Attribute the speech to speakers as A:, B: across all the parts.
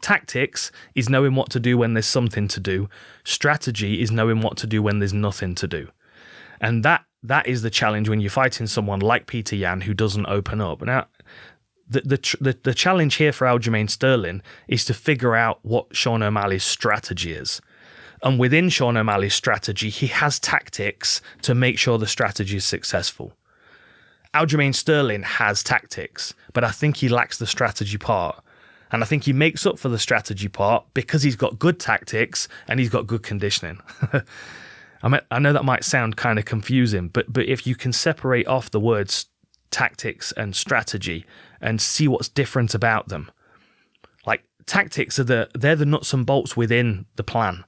A: tactics is knowing what to do when there's something to do. Strategy is knowing what to do when there's nothing to do. And that is the challenge when you're fighting someone like Peter Yan who doesn't open up. Now, the challenge here for Aljamain Sterling is to figure out what Sean O'Malley's strategy is. And within Sean O'Malley's strategy, he has tactics to make sure the strategy is successful. Aljamain Sterling has tactics, but I think he lacks the strategy part. And I think he makes up for the strategy part because he's got good tactics and he's got good conditioning. I know that might sound kind of confusing, but if you can separate off the words tactics and strategy and see what's different about them, like tactics they're the nuts and bolts within the plan,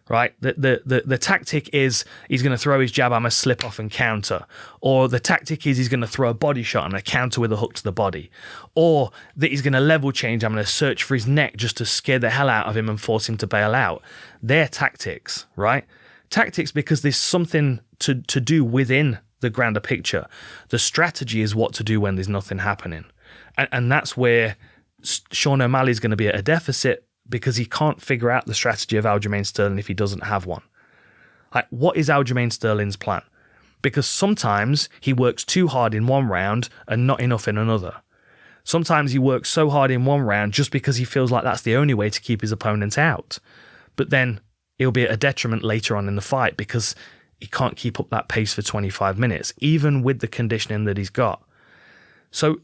A: right? The tactic is he's going to throw his jab, I'm going to slip off and counter, or the tactic is he's going to throw a body shot and a counter with a hook to the body, or that he's going to level change, I'm going to search for his neck just to scare the hell out of him and force him to bail out. They're tactics, right? Tactics because there's something to do within the grander picture. The strategy is what to do when there's nothing happening. And that's where Sean O'Malley is going to be at a deficit because he can't figure out the strategy of Aljamain Sterling if he doesn't have one. Like, what is Aljamain Sterling's plan? Because sometimes he works too hard in one round and not enough in another. Sometimes he works so hard in one round just because he feels like that's the only way to keep his opponent out. But then it'll be at a detriment later on in the fight because he can't keep up that pace for 25 minutes, even with the conditioning that he's got. So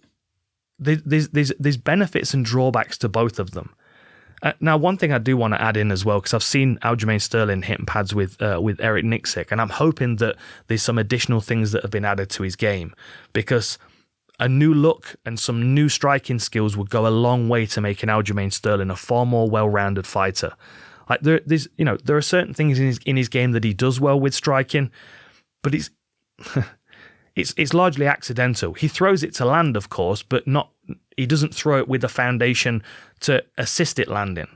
A: there's benefits and drawbacks to both of them. Now, one thing I do want to add in as well, because I've seen Aljamain Sterling hitting pads with Eric Nicksick, and I'm hoping that there's some additional things that have been added to his game, because a new look and some new striking skills would go a long way to making Aljamain Sterling a far more well-rounded fighter. Like there are certain things in his game that he does well with striking, but it's largely accidental. He throws it to land, of course, but he doesn't throw it with a foundation to assist it landing.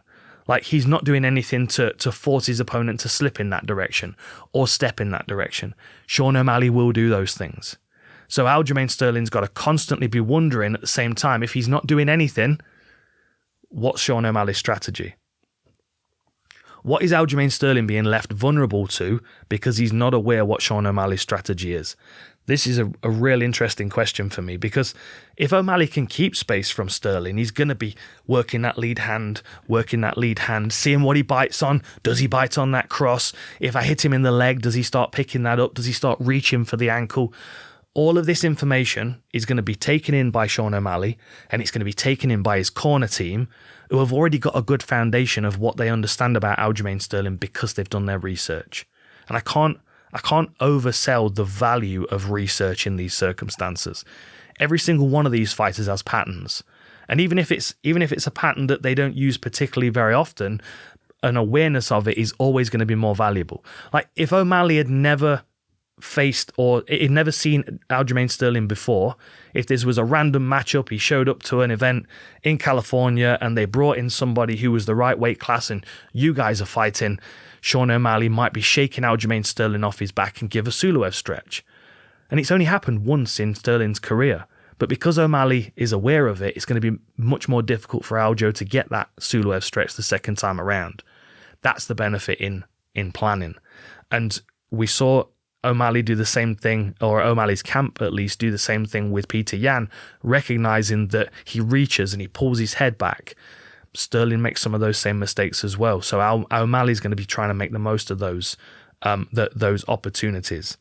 A: Like, he's not doing anything to force his opponent to slip in that direction or step in that direction. Sean O'Malley will do those things. So Aljamain Sterling's got to constantly be wondering at the same time, if he's not doing anything, what's Sean O'Malley's strategy? What is Aljamain Sterling being left vulnerable to because he's not aware what Sean O'Malley's strategy is? This is a real interesting question for me, because if O'Malley can keep space from Sterling, he's going to be working that lead hand, seeing what he bites on. Does he bite on that cross? If I hit him in the leg, does he start picking that up? Does he start reaching for the ankle? All of this information is going to be taken in by Sean O'Malley, and it's going to be taken in by his corner team, who have already got a good foundation of what they understand about Aljamain Sterling because they've done their research. And I can't oversell the value of research in these circumstances. Every single one of these fighters has patterns. And even if it's a pattern that they don't use particularly very often, an awareness of it is always going to be more valuable. Like, if O'Malley had never faced or he'd never seen Aljamain Sterling before, if this was a random matchup, he showed up to an event in California and they brought in somebody who was the right weight class and you guys are fighting, Sean O'Malley might be shaking Aljamain Sterling off his back and give a Suluev stretch. And it's only happened once in Sterling's career. But because O'Malley is aware of it, it's going to be much more difficult for Aljo to get that Suluev stretch the second time around. That's the benefit in planning. And we saw O'Malley do the same thing, or O'Malley's camp at least do the same thing with Peter Yan, recognizing that he reaches and he pulls his head back. Sterling makes some of those same mistakes as well. So O'Malley's going to be trying to make the most of those opportunities.